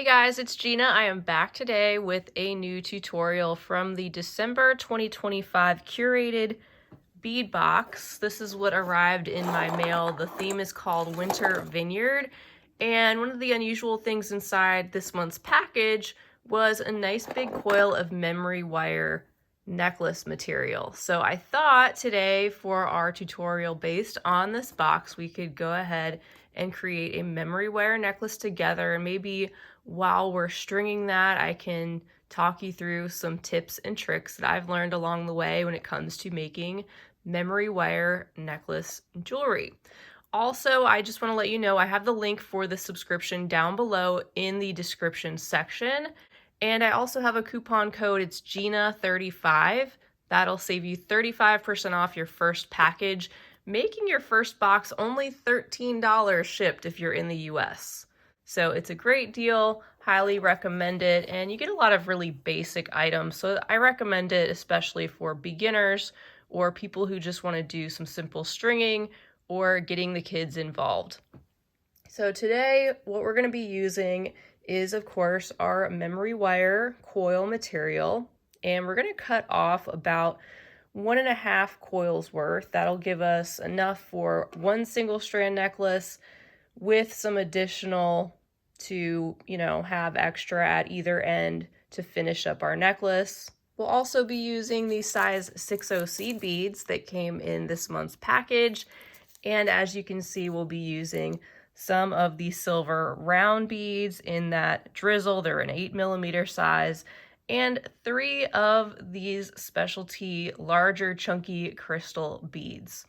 Hey guys, it's Gina. I am back today with a new tutorial from the December 2025 Curated Bead Box. This is what arrived in my mail. The theme is called Winter Vineyard, and one of the unusual things inside this month's package was a nice big coil of memory wire necklace material. So I thought today for our tutorial based on this box, we could go ahead and create a memory wire necklace together, and maybe while we're stringing that, I can talk you through some tips and tricks that I've learned along the way when it comes to making memory wire necklace jewelry. Also, I just want to let you know I have the link for the subscription down below in the description section. And I also have a coupon code, it's GINA35. That'll save you 35% off your first package, making your first box only $13 shipped if you're in the US. So it's a great deal, highly recommend it, and you get a lot of really basic items. So I recommend it especially for beginners or people who just want to do some simple stringing or getting the kids involved. So today what we're going to be using is, of course, our memory wire coil material, and we're going to cut off about 1.5 coils worth. That'll give us enough for one single strand necklace with some additional to, have extra at either end to finish up our necklace. We'll also be using the size 6/0 seed beads that came in this month's package. And as you can see, we'll be using some of the silver round beads in that drizzle. They're an 8mm size, and 3 of these specialty larger chunky crystal beads.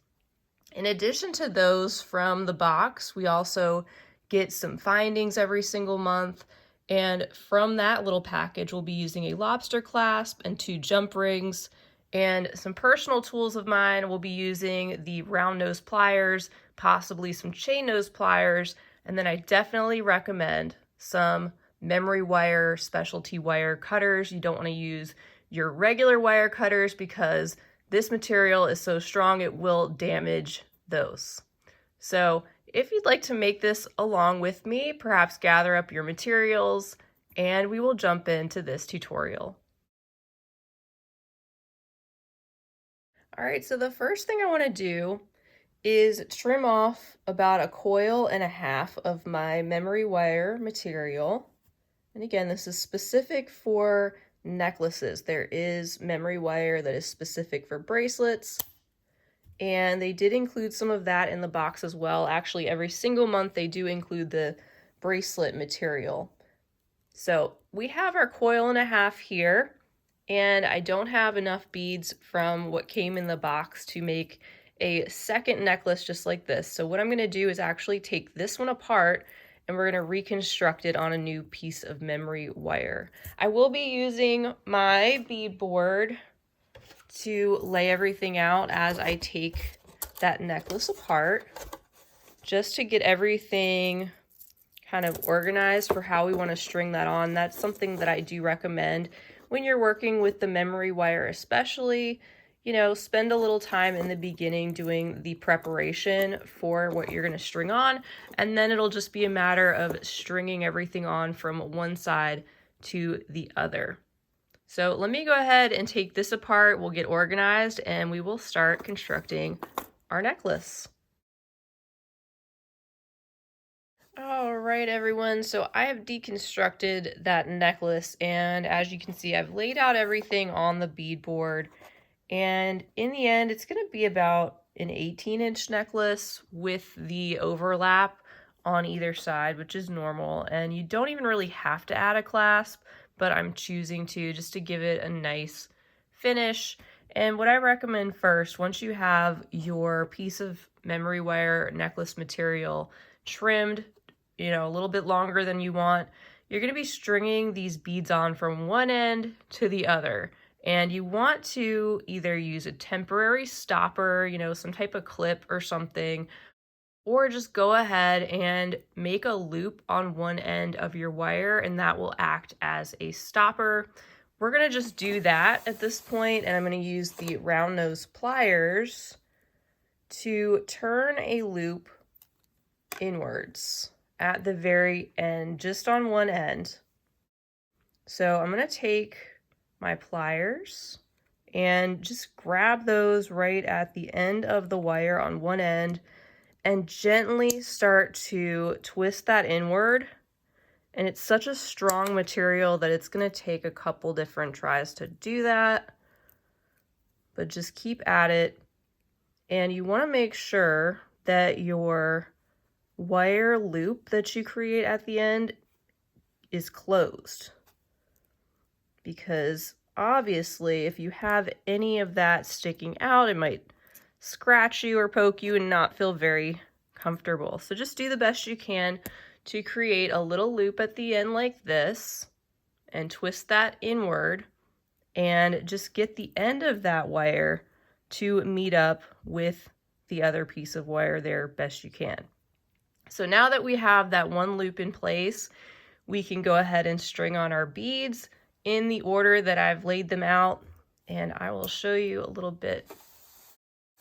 In addition to those from the box, we also get some findings every single month. And from that little package, we'll be using a lobster clasp and 2 jump rings. And some personal tools of mine, we'll be using the round nose pliers, possibly some chain nose pliers. And then I definitely recommend some memory wire, specialty wire cutters. You don't want to use your regular wire cutters because this material is so strong it will damage those. So if you'd like to make this along with me, perhaps gather up your materials and we will jump into this tutorial. All right, so the first thing I want to do is trim off about 1.5 coils of my memory wire material. And again, this is specific for necklaces. There is memory wire that is specific for bracelets, and they did include some of that in the box as well. Actually, every single month they do include the bracelet material. So we have our 1.5 coils here, and I don't have enough beads from what came in the box to make a second necklace just like this. So what I'm going to do is actually take this one apart and we're going to reconstruct it on a new piece of memory wire. I will be using my bead board to lay everything out as I take that necklace apart, just to get everything kind of organized for how we want to string that on. That's something that I do recommend when you're working with the memory wire, especially. Spend a little time in the beginning doing the preparation for what you're going to string on, and then it'll just be a matter of stringing everything on from one side to the other. So let me go ahead and take this apart. We'll get organized and we will start constructing our necklace. All right, everyone. So I have deconstructed that necklace, and as you can see, I've laid out everything on the bead board. And in the end, it's going to be about an 18-inch necklace with the overlap on either side, which is normal. And you don't even really have to add a clasp, but I'm choosing to just to give it a nice finish. And what I recommend first, once you have your piece of memory wire necklace material trimmed, a little bit longer than you want, you're going to be stringing these beads on from one end to the other. And you want to either use a temporary stopper, some type of clip or something, or just go ahead and make a loop on one end of your wire, and that will act as a stopper. We're going to just do that at this point, and I'm going to use the round nose pliers to turn a loop inwards at the very end, just on one end. So I'm going to take my pliers and just grab those right at the end of the wire on one end and gently start to twist that inward. And it's such a strong material that it's going to take a couple different tries to do that, but just keep at it. And you want to make sure that your wire loop that you create at the end is closed, because obviously if you have any of that sticking out, it might scratch you or poke you and not feel very comfortable. So just do the best you can to create a little loop at the end like this and twist that inward and just get the end of that wire to meet up with the other piece of wire there best you can. So now that we have that one loop in place, we can go ahead and string on our beads in the order that I've laid them out, and I will show you a little bit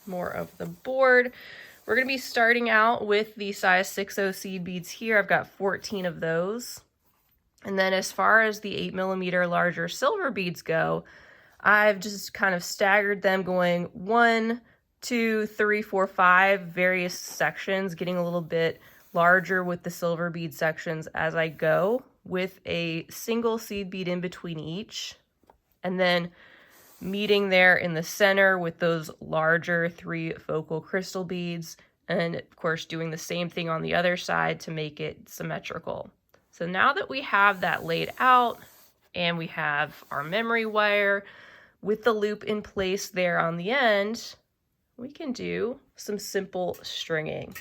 more of the board. We're going to be starting out with the size 6/0 seed beads here. I've got 14 of those. And then as far as the 8mm larger silver beads go, I've just kind of staggered them, going 1, 2, 3, 4, 5, various sections, getting a little bit larger with the silver bead sections as I go, with a single seed bead in between each, and then meeting there in the center with those larger 3 focal crystal beads, and of course doing the same thing on the other side to make it symmetrical. So now that we have that laid out and we have our memory wire with the loop in place there on the end, we can do some simple stringing.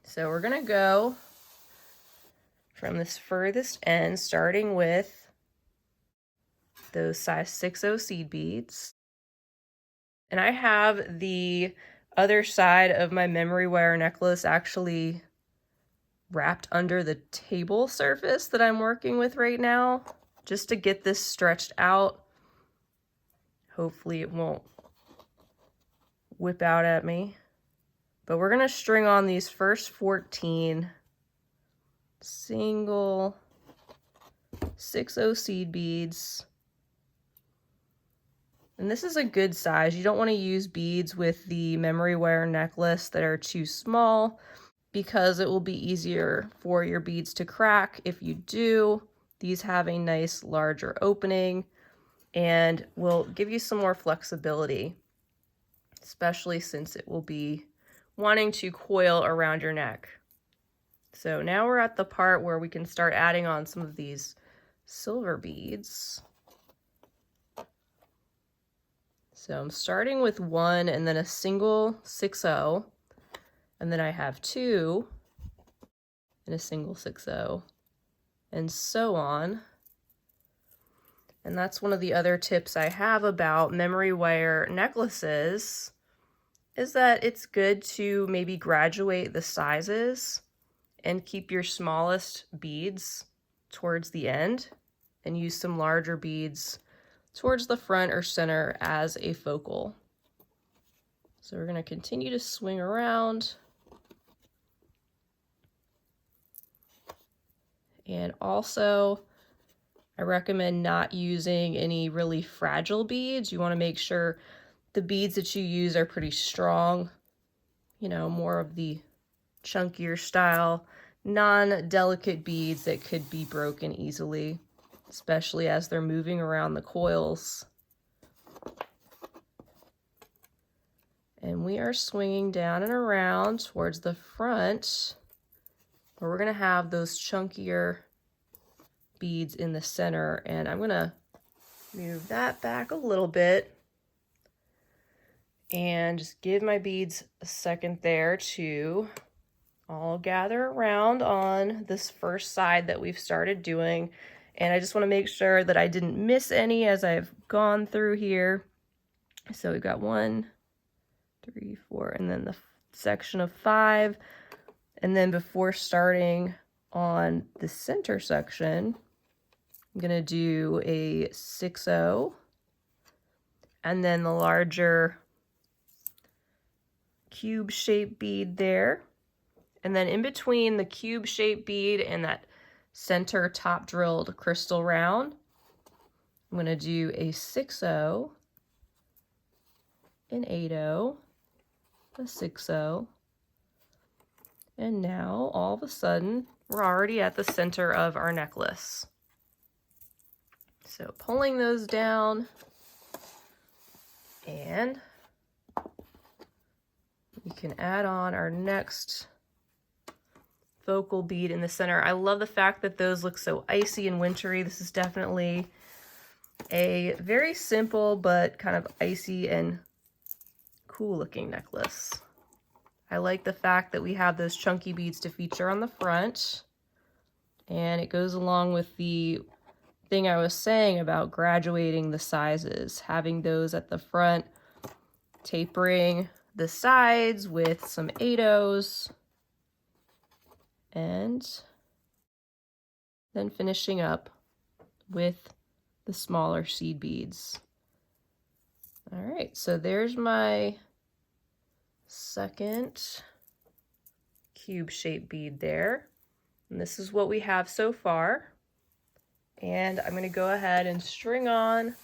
So we're going to go from this furthest end, starting with those size 6/0 seed beads. And I have the other side of my memory wire necklace actually wrapped under the table surface that I'm working with right now, just to get this stretched out. Hopefully it won't whip out at me. But we're going to string on these first 14 single 6/0 seed beads. And this is a good size. You don't want to use beads with the memory wire necklace that are too small, because it will be easier for your beads to crack if you do. These have a nice larger opening and will give you some more flexibility, especially since it will be wanting to coil around your neck. So now we're at the part where we can start adding on some of these silver beads. So I'm starting with 1 and then a single 6/0, and then I have 2 and a single 6/0, and so on. And that's one of the other tips I have about memory wire necklaces, is that it's good to maybe graduate the sizes and keep your smallest beads towards the end and use some larger beads towards the front or center as a focal. So we're going to continue to swing around. And also, I recommend not using any really fragile beads. You want to make sure the beads that you use are pretty strong, you know, more of the chunkier style, non-delicate beads that could be broken easily, especially as they're moving around the coils. And we are swinging down and around towards the front, where we're going to have those chunkier beads in the center. And I'm going to move that back a little bit and just give my beads a second there to all gather around on this first side that we've started doing. And I just want to make sure that I didn't miss any as I've gone through here. So we've got 1, 3, 4, and then the section of 5. And then before starting on the center section, I'm going to do a 6/0 and then the larger cube shaped bead there. And then in between the cube shaped bead and that center top drilled crystal round, I'm going to do a 6-0, an 8-0, a 6-0, and now all of a sudden we're already at the center of our necklace. So pulling those down, and we can add on our next focal bead in the center. I love the fact that those look so icy and wintry. This is definitely a very simple but kind of icy and cool looking necklace. I like the fact that we have those chunky beads to feature on the front, and it goes along with the thing I was saying about graduating the sizes, having those at the front, tapering the sides with some 8-0s, and then finishing up with the smaller seed beads. All right, so there's my second cube shaped bead there. And this is what we have so far. And I'm going to go ahead and string on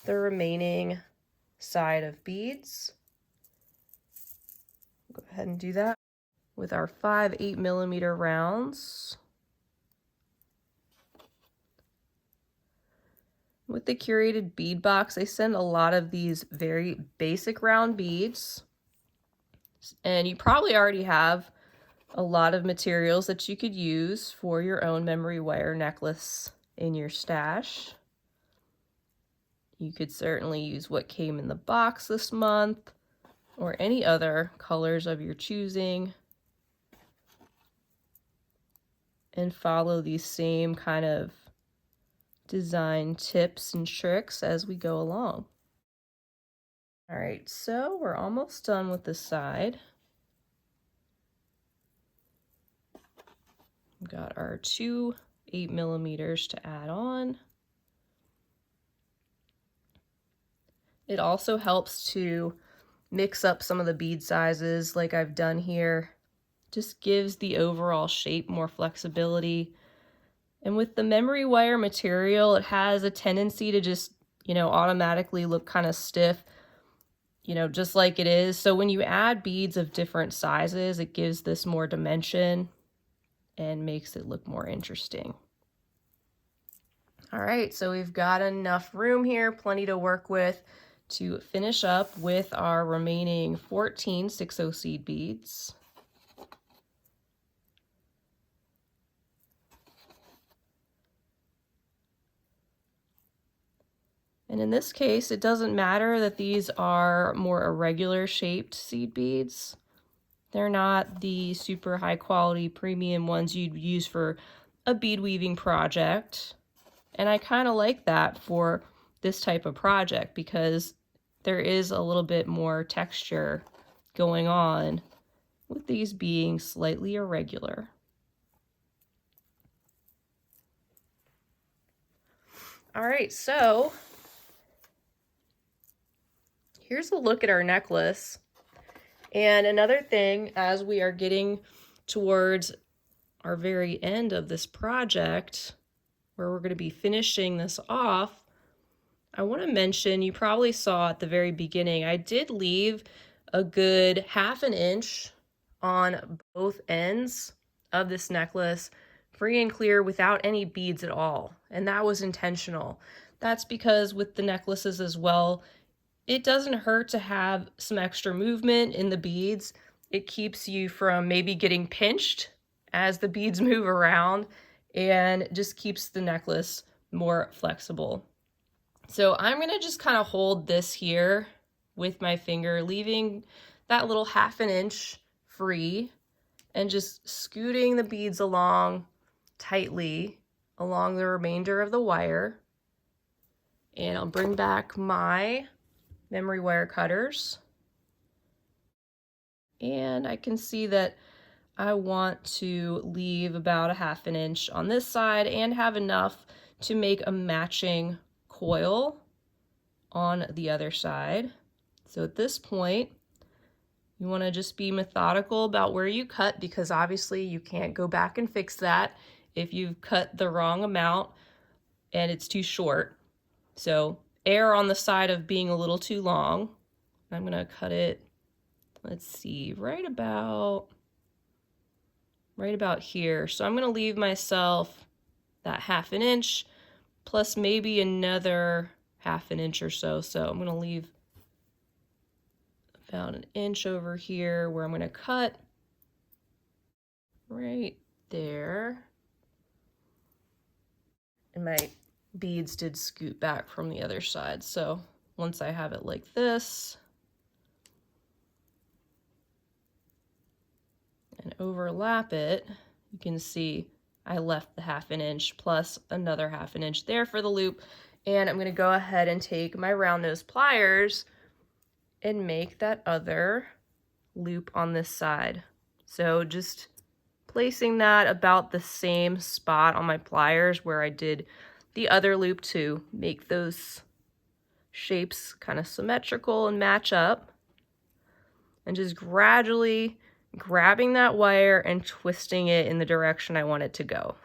the remaining side of beads. Go ahead and do that with our 5 8mm rounds. With the Curated Bead Box, I send a lot of these very basic round beads, and you probably already have a lot of materials that you could use for your own memory wire necklace in your stash. You could certainly use what came in the box this month, or any other colors of your choosing, and follow these same kind of design tips and tricks as we go along. All right, so we're almost done with this side. We've got our 2 8mm to add on. It also helps to mix up some of the bead sizes like I've done here. Just gives the overall shape more flexibility. And with the memory wire material, it has a tendency to just, automatically look kind of stiff, just like it is. So when you add beads of different sizes, it gives this more dimension and makes it look more interesting. All right, so we've got enough room here, plenty to work with to finish up with our remaining 14 6-0 seed beads. And in this case, it doesn't matter that these are more irregular shaped seed beads. They're not the super high quality premium ones you'd use for a bead weaving project. And I kind of like that for this type of project because there is a little bit more texture going on with these being slightly irregular. All right, so here's a look at our necklace. And another thing, as we are getting towards our very end of this project, where we're going to be finishing this off, I want to mention, you probably saw at the very beginning, I did leave a good 1/2 inch on both ends of this necklace, free and clear without any beads at all. And that was intentional. That's because with the necklaces as well, it doesn't hurt to have some extra movement in the beads. It keeps you from maybe getting pinched as the beads move around, and just keeps the necklace more flexible. So I'm going to just kind of hold this here with my finger, leaving that little 1/2 inch free, and just scooting the beads along tightly along the remainder of the wire. And I'll bring back my memory wire cutters. And I can see that I want to leave about 1/2 inch on this side and have enough to make a matching coil on the other side. So at this point, You want to just be methodical about where you cut, because obviously you can't go back and fix that if you've cut the wrong amount and it's too short. So err on the side of being a little too long. I'm going to cut it, let's see, right about here. So I'm going to leave myself that 1/2 inch plus maybe another 1/2 inch or so. So I'm going to leave about 1 inch over here where I'm going to cut right there. And my beads did scoot back from the other side. So once I have it like this and overlap it, you can see I left the 1/2 inch plus another 1/2 inch there for the loop. And I'm going to go ahead and take my round nose pliers and make that other loop on this side. So just placing that about the same spot on my pliers where I did the other loop to make those shapes kind of symmetrical and match up. And just gradually grabbing that wire and twisting it in the direction I want it to go.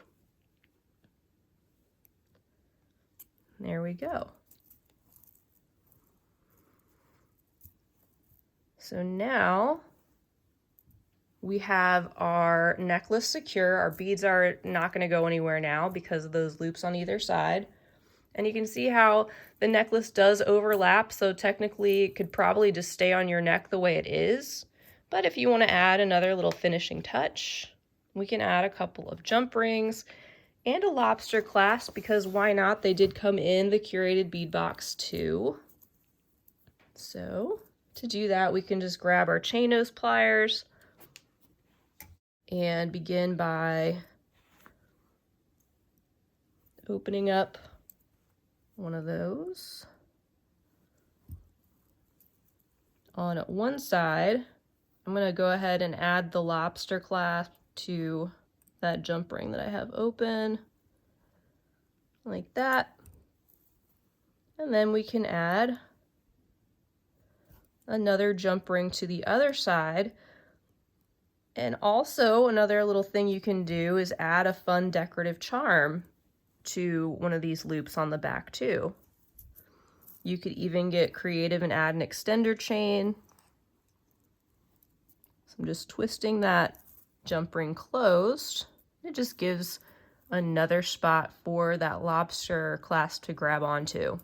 There we go. So now we have our necklace secure. Our beads are not going to go anywhere now because of those loops on either side. And you can see how the necklace does overlap, so technically it could probably just stay on your neck the way it is. But if you want to add another little finishing touch, we can add a couple of jump rings and a lobster clasp, because why not? They did come in the Curated Bead Box too. So to do that, we can just grab our chain nose pliers and begin by opening up one of those. On one side, I'm going to go ahead and add the lobster clasp to that jump ring that I have open, like that. And then we can add another jump ring to the other side. And also another little thing you can do is add a fun decorative charm to one of these loops on the back too. You could even get creative and add an extender chain. So I'm just twisting that jump ring closed. It just gives another spot for that lobster clasp to grab onto.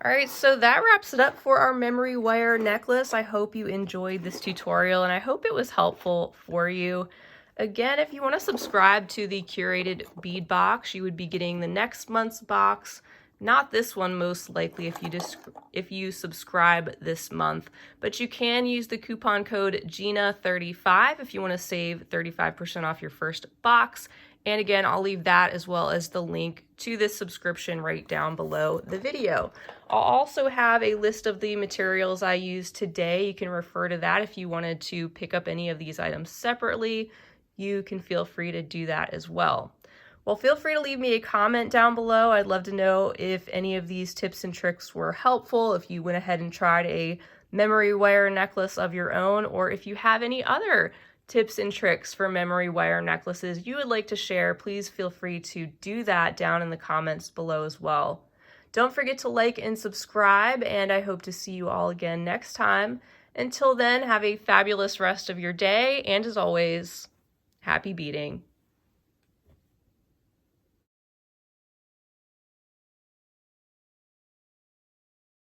All right, so that wraps it up for our memory wire necklace. I hope you enjoyed this tutorial and I hope it was helpful for you. Again, if you want to subscribe to the Curated Bead Box, you would be getting the next month's box. Not this one, most likely, if you subscribe this month. But you can use the coupon code GINA35 if you want to save 35% off your first box. And again, I'll leave that as well as the link to this subscription right down below the video. I'll also have a list of the materials I used today. You can refer to that if you wanted to pick up any of these items separately. You can feel free to do that as well. Well, feel free to leave me a comment down below. I'd love to know if any of these tips and tricks were helpful, if you went ahead and tried a memory wire necklace of your own, or if you have any other tips and tricks for memory wire necklaces you would like to share. Please feel free to do that down in the comments below as well. Don't forget to like and subscribe, and I hope to see you all again next time. Until then, have a fabulous rest of your day, and as always, happy beading.